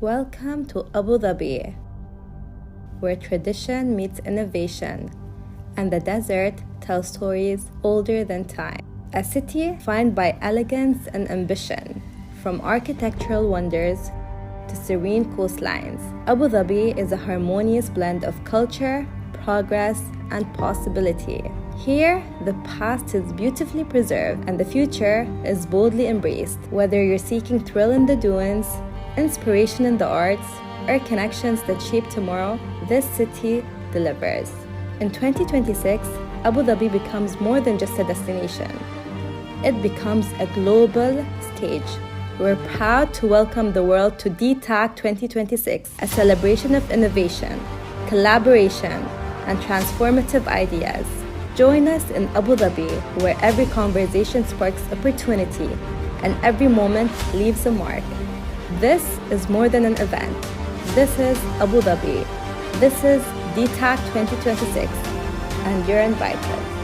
Welcome to Abu Dhabi, where tradition meets innovation and the desert tells stories older than time. A city defined by elegance and ambition, from architectural wonders to serene coastlines. Abu Dhabi is a harmonious blend of culture, progress, and possibility. Here, the past is beautifully preserved and the future is boldly embraced. Whether you're seeking thrill in the dunes, inspiration in the arts, or connections that shape tomorrow, this city delivers. In 2026, Abu Dhabi becomes more than just a destination. It becomes a global stage. We're proud to welcome the world to Dtac 2026, a celebration of innovation, collaboration, and transformative ideas. Join us in Abu Dhabi, where every conversation sparks opportunity and every moment leaves a mark. This is more than an event. This is Abu Dhabi. This is Dtac 2026, and you're invited.